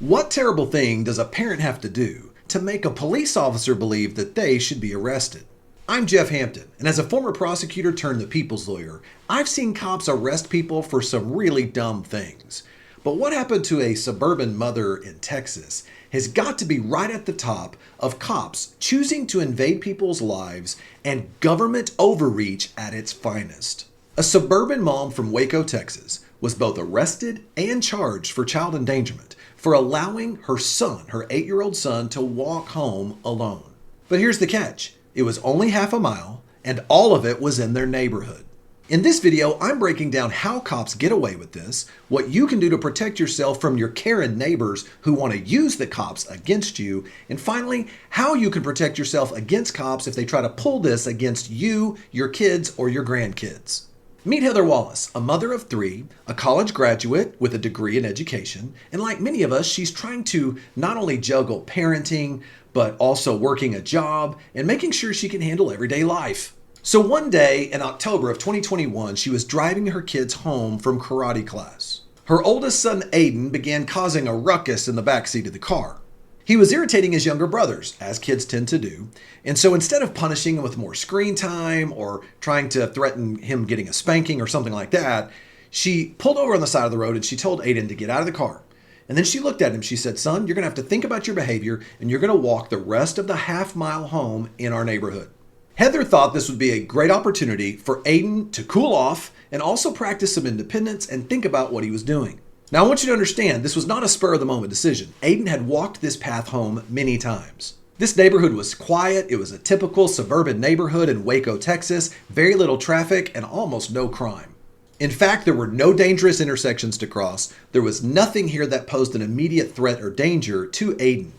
What terrible thing does a parent have to do to make a police officer believe that they should be arrested? I'm Jeff Hampton, and as a former prosecutor turned the people's lawyer, I've seen cops arrest people for some really dumb things. But what happened to a suburban mother in Texas has got to be right at the top of cops choosing to invade people's lives and government overreach at its finest. A suburban mom from Waco, Texas, was both arrested and charged for child endangerment for allowing her son, her 8-year-old son, to walk home alone. But here's the catch. It was only half a mile, and all of it was in their neighborhood. In this video, I'm breaking down how cops get away with this, what you can do to protect yourself from your Karen neighbors who want to use the cops against you, and finally, how you can protect yourself against cops if they try to pull this against you, your kids, or your grandkids. Meet Heather Wallace, a mother of 3, a college graduate with a degree in education, and like many of us, she's trying to not only juggle parenting, but also working a job and making sure she can handle everyday life. So one day in October of 2021, she was driving her kids home from karate class. Her oldest son, Aiden, began causing a ruckus in the backseat of the car. He was irritating his younger brothers, as kids tend to do, and so instead of punishing him with more screen time or trying to threaten him getting a spanking or something like that, she pulled over on the side of the road and she told Aiden to get out of the car. And then she looked at him. She said, "Son, you're going to have to think about your behavior and you're going to walk the rest of the half-mile home in our neighborhood." Heather thought this would be a great opportunity for Aiden to cool off and also practice some independence and think about what he was doing. Now, I want you to understand, this was not a spur-of-the-moment decision. Aiden had walked this path home many times. This neighborhood was quiet. It was a typical suburban neighborhood in Waco, Texas, very little traffic and almost no crime. In fact, there were no dangerous intersections to cross. There was nothing here that posed an immediate threat or danger to Aiden.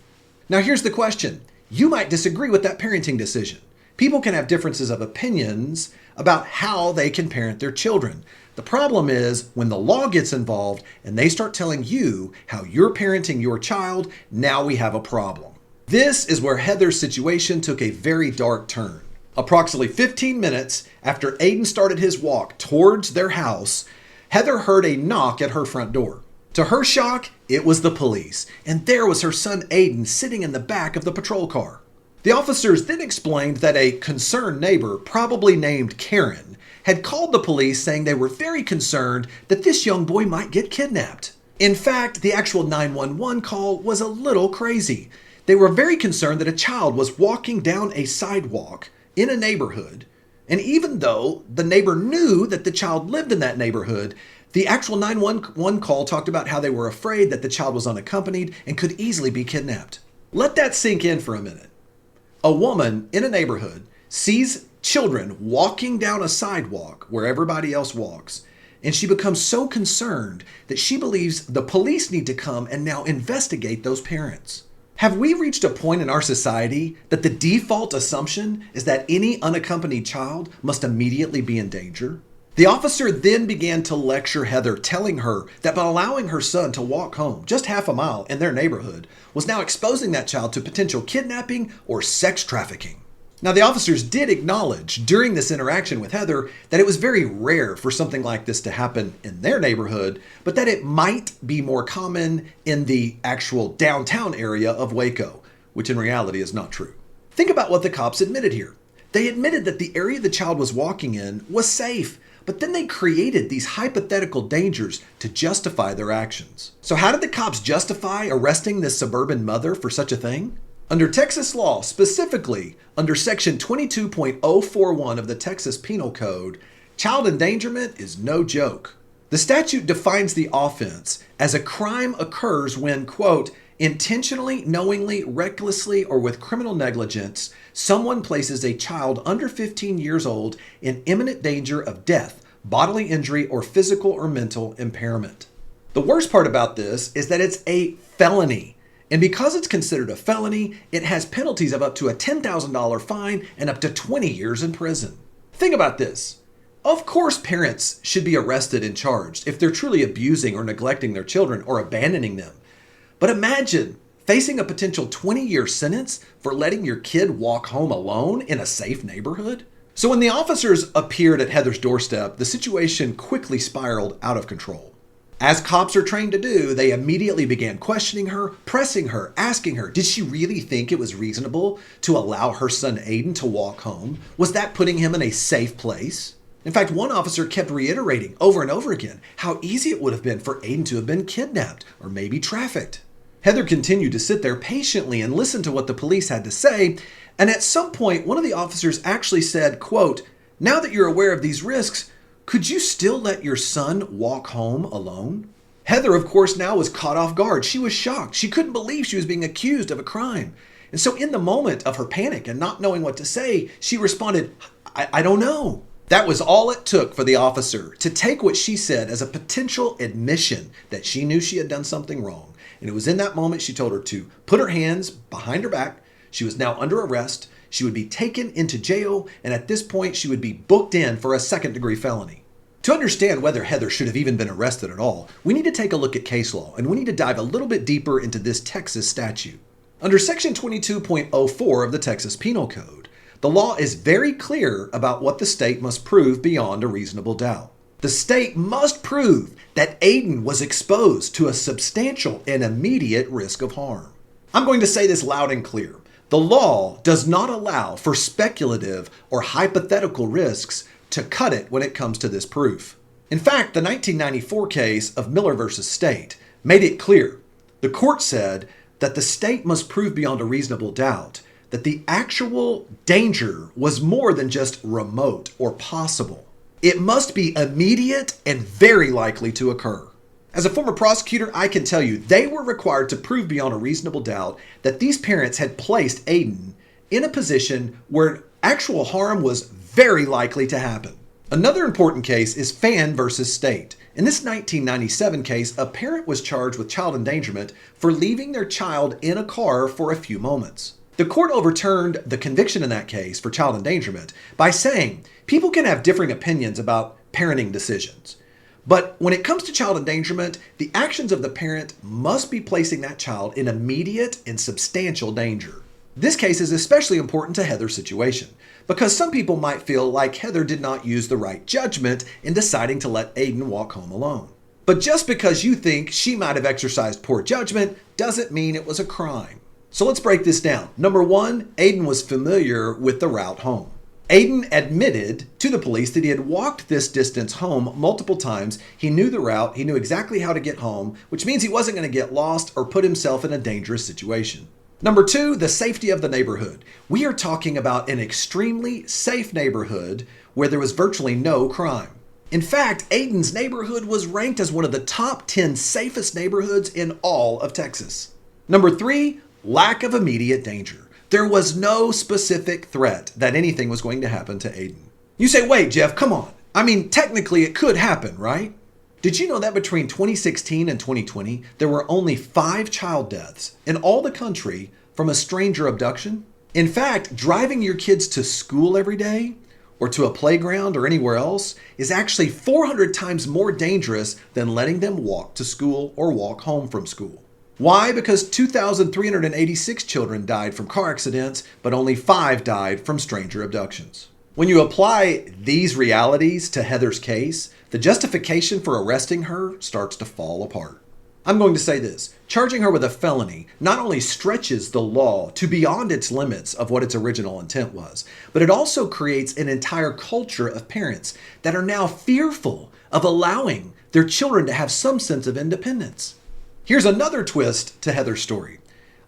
Now, here's the question. You might disagree with that parenting decision. People can have differences of opinions about how they can parent their children. The problem is when the law gets involved and they start telling you how you're parenting your child, now we have a problem. This is where Heather's situation took a very dark turn. Approximately 15 minutes after Aiden started his walk towards their house, Heather heard a knock at her front door. To her shock, it was the police, and there was her son Aiden sitting in the back of the patrol car. The officers then explained that a concerned neighbor, probably named Karen, had called the police saying they were very concerned that this young boy might get kidnapped. In fact, the actual 911 call was a little crazy. They were very concerned that a child was walking down a sidewalk in a neighborhood, and even though the neighbor knew that the child lived in that neighborhood, the actual 911 call talked about how they were afraid that the child was unaccompanied and could easily be kidnapped. Let that sink in for a minute. A woman in a neighborhood sees children walking down a sidewalk where everybody else walks, and she becomes so concerned that she believes the police need to come and now investigate those parents. Have we reached a point in our society that the default assumption is that any unaccompanied child must immediately be in danger? The officer then began to lecture Heather, telling her that by allowing her son to walk home just half a mile in their neighborhood was now exposing that child to potential kidnapping or sex trafficking. Now, the officers did acknowledge during this interaction with Heather that it was very rare for something like this to happen in their neighborhood, but that it might be more common in the actual downtown area of Waco, which in reality is not true. Think about what the cops admitted here. They admitted that the area the child was walking in was safe, but then they created these hypothetical dangers to justify their actions. So how did the cops justify arresting this suburban mother for such a thing? Under Texas law, specifically under Section 22.041 of the Texas Penal Code, child endangerment is no joke. The statute defines the offense as a crime occurs when, quote, intentionally, knowingly, recklessly, or with criminal negligence, someone places a child under 15 years old in imminent danger of death, bodily injury, or physical or mental impairment. The worst part about this is that it's a felony. And because it's considered a felony, it has penalties of up to a $10,000 fine and up to 20 years in prison. Think about this. Of course, parents should be arrested and charged if they're truly abusing or neglecting their children or abandoning them. But imagine facing a potential 20-year sentence for letting your kid walk home alone in a safe neighborhood. So when the officers appeared at Heather's doorstep, the situation quickly spiraled out of control. As cops are trained to do, they immediately began questioning her, pressing her, asking her, did she really think it was reasonable to allow her son Aiden to walk home? Was that putting him in a safe place? In fact, one officer kept reiterating over and over again how easy it would have been for Aiden to have been kidnapped or maybe trafficked. Heather continued to sit there patiently and listen to what the police had to say, and at some point, one of the officers actually said, quote, "Now that you're aware of these risks, could you still let your son walk home alone?" Heather, of course, now was caught off guard. She was shocked. She couldn't believe she was being accused of a crime. And so in the moment of her panic and not knowing what to say, she responded, I don't know. That was all it took for the officer to take what she said as a potential admission that she knew she had done something wrong. And it was in that moment she told her to put her hands behind her back. She was now under arrest. She would be taken into jail, and at this point, she would be booked in for a second-degree felony. To understand whether Heather should have even been arrested at all, we need to take a look at case law, and we need to dive a little bit deeper into this Texas statute. Under Section 22.04 of the Texas Penal Code, the law is very clear about what the state must prove beyond a reasonable doubt. The state must prove that Aiden was exposed to a substantial and immediate risk of harm. I'm going to say this loud and clear. The law does not allow for speculative or hypothetical risks to cut it when it comes to this proof. In fact, the 1994 case of Miller v. State made it clear. The court said that the state must prove beyond a reasonable doubt that the actual danger was more than just remote or possible. It must be immediate and very likely to occur. As a former prosecutor, I can tell you they were required to prove beyond a reasonable doubt that these parents had placed Aiden in a position where actual harm was very likely to happen. Another important case is Fan versus State. In this 1997 case, a parent was charged with child endangerment for leaving their child in a car for a few moments. The court overturned the conviction in that case for child endangerment by saying people can have differing opinions about parenting decisions. But when it comes to child endangerment, the actions of the parent must be placing that child in immediate and substantial danger. This case is especially important to Heather's situation because some people might feel like Heather did not use the right judgment in deciding to let Aiden walk home alone. But just because you think she might have exercised poor judgment doesn't mean it was a crime. So let's break this down. Number one, Aiden was familiar with the route home. Aiden admitted to the police that he had walked this distance home multiple times. He knew the route. He knew exactly how to get home, which means he wasn't going to get lost or put himself in a dangerous situation. Number two, the safety of the neighborhood. We are talking about an extremely safe neighborhood where there was virtually no crime. In fact, Aiden's neighborhood was ranked as one of the top 10 safest neighborhoods in all of Texas. Number three, lack of immediate danger. There was no specific threat that anything was going to happen to Aiden. You say, wait, Jeff, come on. I mean, technically it could happen, right? Did you know that between 2016 and 2020, there were only 5 child deaths in all the country from a stranger abduction? In fact, driving your kids to school every day or to a playground or anywhere else is actually 400 times more dangerous than letting them walk to school or walk home from school. Why? Because 2,386 children died from car accidents, but only 5 died from stranger abductions. When you apply these realities to Heather's case, the justification for arresting her starts to fall apart. I'm going to say this. Charging her with a felony not only stretches the law to beyond its limits of what its original intent was, but it also creates an entire culture of parents that are now fearful of allowing their children to have some sense of independence. Here's another twist to Heather's story.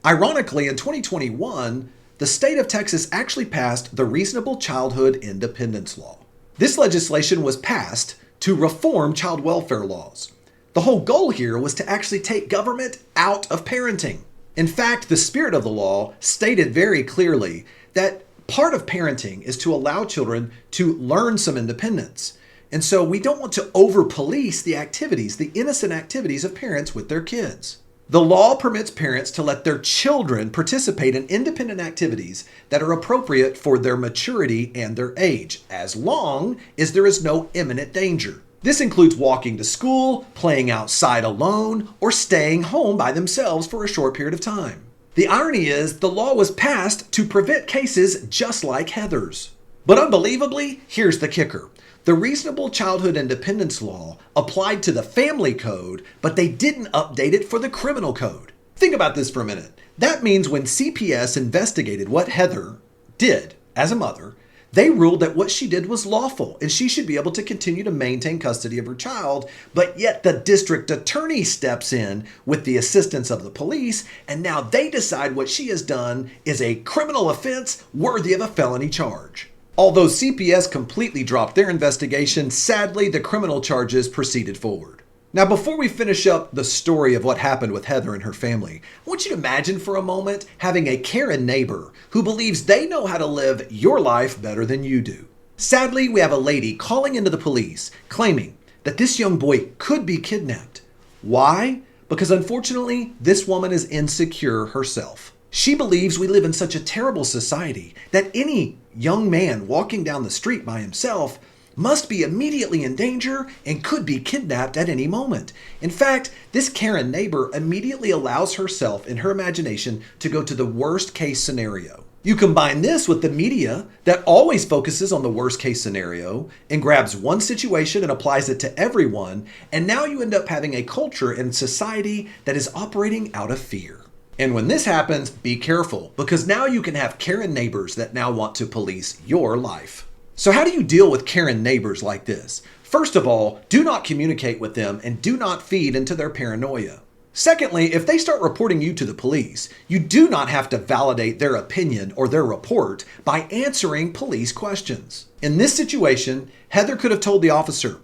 Ironically, in 2021, the state of Texas actually passed the Reasonable Childhood Independence Law. This legislation was passed to reform child welfare laws. The whole goal here was to actually take government out of parenting. In fact, the spirit of the law stated very clearly that part of parenting is to allow children to learn some independence. And so we don't want to over-police the activities, the innocent activities of parents with their kids. The law permits parents to let their children participate in independent activities that are appropriate for their maturity and their age, as long as there is no imminent danger. This includes walking to school, playing outside alone, or staying home by themselves for a short period of time. The irony is the law was passed to prevent cases just like Heather's. But unbelievably, here's the kicker. The Reasonable Childhood Independence Law applied to the family code, but they didn't update it for the criminal code. Think about this for a minute. That means when CPS investigated what Heather did as a mother, they ruled that what she did was lawful and she should be able to continue to maintain custody of her child, but yet the district attorney steps in with the assistance of the police, and now they decide what she has done is a criminal offense worthy of a felony charge. Although CPS completely dropped their investigation, sadly the criminal charges proceeded forward. Now, before we finish up the story of what happened with Heather and her family, I want you to imagine for a moment having a caring neighbor who believes they know how to live your life better than you do. Sadly, we have a lady calling into the police claiming that this young boy could be kidnapped. Why? Because unfortunately, this woman is insecure herself. She believes we live in such a terrible society that any young man walking down the street by himself must be immediately in danger and could be kidnapped at any moment. In fact, this Karen neighbor immediately allows herself in her imagination to go to the worst case scenario. You combine this with the media that always focuses on the worst case scenario and grabs one situation and applies it to everyone, and now you end up having a culture and society that is operating out of fear. And when this happens, be careful, because now you can have Karen neighbors that now want to police your life. So how do you deal with Karen neighbors like this? First of all, do not communicate with them and do not feed into their paranoia. Secondly, if they start reporting you to the police, you do not have to validate their opinion or their report by answering police questions. In this situation, Heather could have told the officer,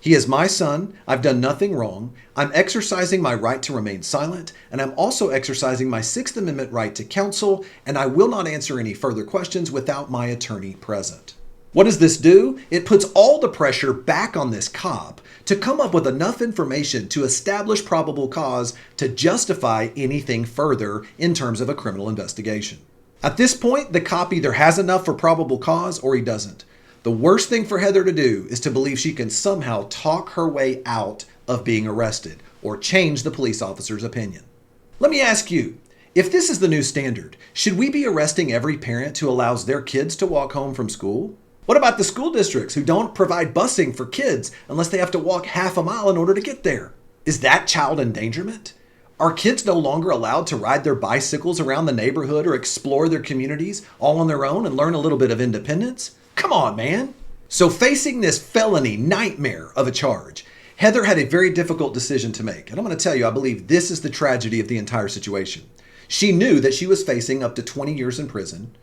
"He is my son, I've done nothing wrong, I'm exercising my right to remain silent, and I'm also exercising my Sixth Amendment right to counsel, and I will not answer any further questions without my attorney present." What does this do? It puts all the pressure back on this cop to come up with enough information to establish probable cause to justify anything further in terms of a criminal investigation. At this point, the cop either has enough for probable cause or he doesn't. The worst thing for Heather to do is to believe she can somehow talk her way out of being arrested or change the police officer's opinion. Let me ask you, if this is the new standard, should we be arresting every parent who allows their kids to walk home from school? What about the school districts who don't provide busing for kids unless they have to walk half a mile in order to get there? Is that child endangerment? Are kids no longer allowed to ride their bicycles around the neighborhood or explore their communities all on their own and learn a little bit of independence? Come on, man. So facing this felony nightmare of a charge, Heather had a very difficult decision to make. And I'm going to tell you, I believe this is the tragedy of the entire situation. She knew that she was facing up to 20 years in prison.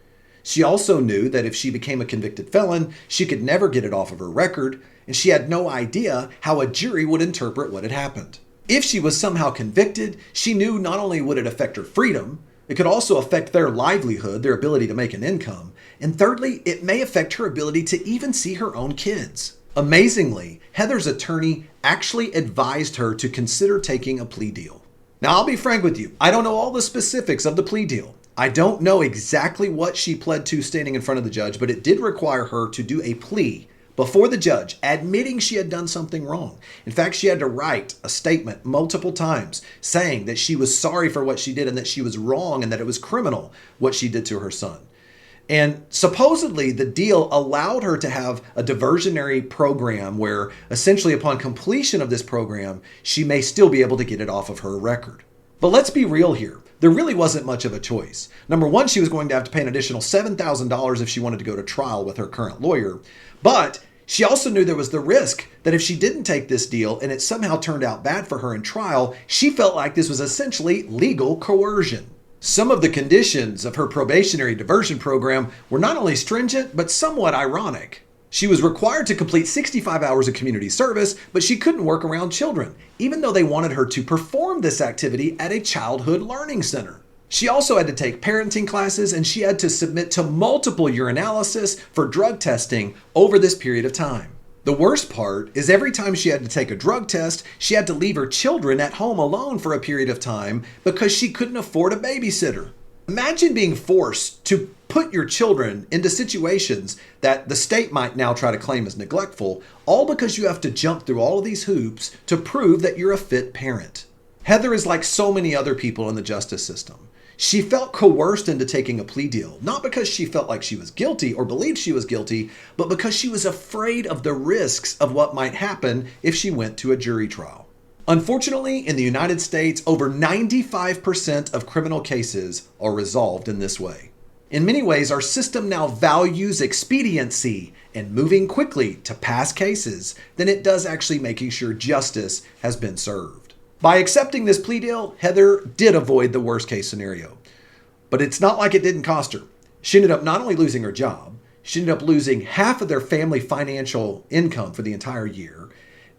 She also knew that if she became a convicted felon, she could never get it off of her record, and she had no idea how a jury would interpret what had happened. If she was somehow convicted, she knew not only would it affect her freedom, it could also affect their livelihood, their ability to make an income, and thirdly, it may affect her ability to even see her own kids. Amazingly, Heather's attorney actually advised her to consider taking a plea deal. Now, I'll be frank with you, I don't know all the specifics of the plea deal. I don't know exactly what she pled to standing in front of the judge, but it did require her to do a plea before the judge, admitting she had done something wrong. In fact, she had to write a statement multiple times saying that she was sorry for what she did and that she was wrong and that it was criminal what she did to her son. And supposedly the deal allowed her to have a diversionary program where essentially upon completion of this program, she may still be able to get it off of her record. But let's be real here. There really wasn't much of a choice. Number one, she was going to have to pay an additional $7,000 if she wanted to go to trial with her current lawyer. But she also knew there was the risk that if she didn't take this deal and it somehow turned out bad for her in trial, she felt like this was essentially legal coercion. Some of the conditions of her probationary diversion program were not only stringent, but somewhat ironic. She was required to complete 65 hours of community service, but she couldn't work around children, even though they wanted her to perform this activity at a childhood learning center. She also had to take parenting classes, and she had to submit to multiple urinalysis for drug testing over this period of time. The worst part is every time she had to take a drug test, she had to leave her children at home alone for a period of time because she couldn't afford a babysitter. Imagine being forced to put your children into situations that the state might now try to claim as neglectful, all because you have to jump through all of these hoops to prove that you're a fit parent. Heather is like so many other people in the justice system. She felt coerced into taking a plea deal, not because she felt like she was guilty or believed she was guilty, but because she was afraid of the risks of what might happen if she went to a jury trial. Unfortunately, in the United States, over 95% of criminal cases are resolved in this way. In many ways, our system now values expediency and moving quickly to pass cases than it does actually making sure justice has been served. By accepting this plea deal, Heather did avoid the worst case scenario. But it's not like it didn't cost her. She ended up not only losing her job, she ended up losing half of their family financial income for the entire year,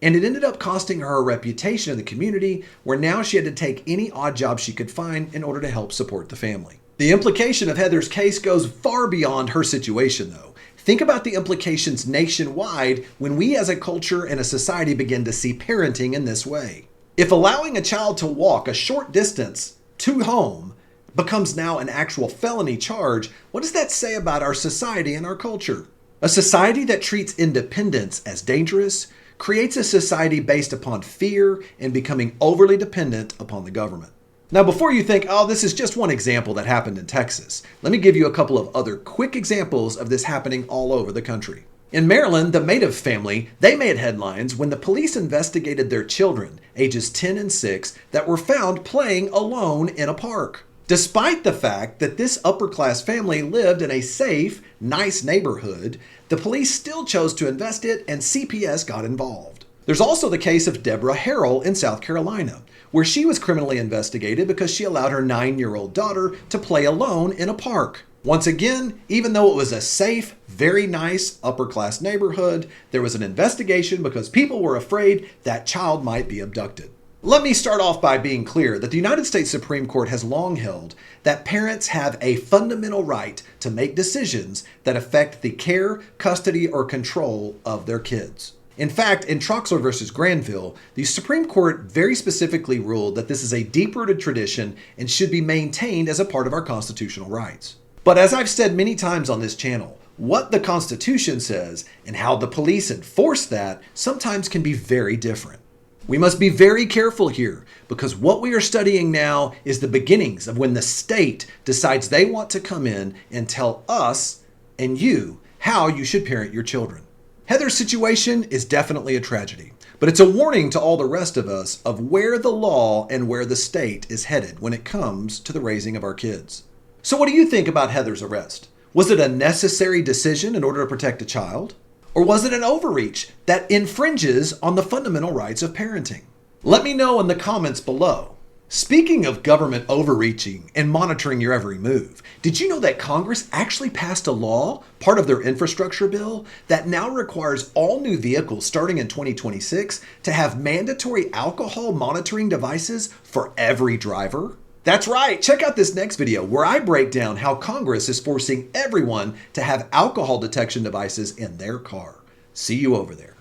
and it ended up costing her a reputation in the community where now she had to take any odd job she could find in order to help support the family. The implication of Heather's case goes far beyond her situation, though. Think about the implications nationwide when we as a culture and a society begin to see parenting in this way. If allowing a child to walk a short distance to home becomes now an actual felony charge, what does that say about our society and our culture? A society that treats independence as dangerous creates a society based upon fear and becoming overly dependent upon the government. Now, before you think, oh, this is just one example that happened in Texas, let me give you a couple of other quick examples of this happening all over the country. In Maryland, the Madoff family, they made headlines when the police investigated their children, ages 10 and 6, that were found playing alone in a park. Despite the fact that this upper-class family lived in a safe, nice neighborhood, the police still chose to invest it and CPS got involved. There's also the case of Deborah Harrell in South Carolina, where she was criminally investigated because she allowed her 9-year-old daughter to play alone in a park. Once again, even though it was a safe, very nice, upper-class neighborhood, there was an investigation because people were afraid that child might be abducted. Let me start off by being clear that the United States Supreme Court has long held that parents have a fundamental right to make decisions that affect the care, custody, or control of their kids. In fact, in Troxler versus Granville, the Supreme Court very specifically ruled that this is a deep-rooted tradition and should be maintained as a part of our constitutional rights. But as I've said many times on this channel, what the Constitution says and how the police enforce that sometimes can be very different. We must be very careful here because what we are studying now is the beginnings of when the state decides they want to come in and tell us and you how you should parent your children. Heather's situation is definitely a tragedy, but it's a warning to all the rest of us of where the law and where the state is headed when it comes to the raising of our kids. So what do you think about Heather's arrest? Was it a necessary decision in order to protect a child? Or was it an overreach that infringes on the fundamental rights of parenting? Let me know in the comments below. Speaking of government overreaching and monitoring your every move, did you know that Congress actually passed a law, part of their infrastructure bill, that now requires all new vehicles starting in 2026 to have mandatory alcohol monitoring devices for every driver? That's right, check out this next video where I break down how Congress is forcing everyone to have alcohol detection devices in their car. See you over there.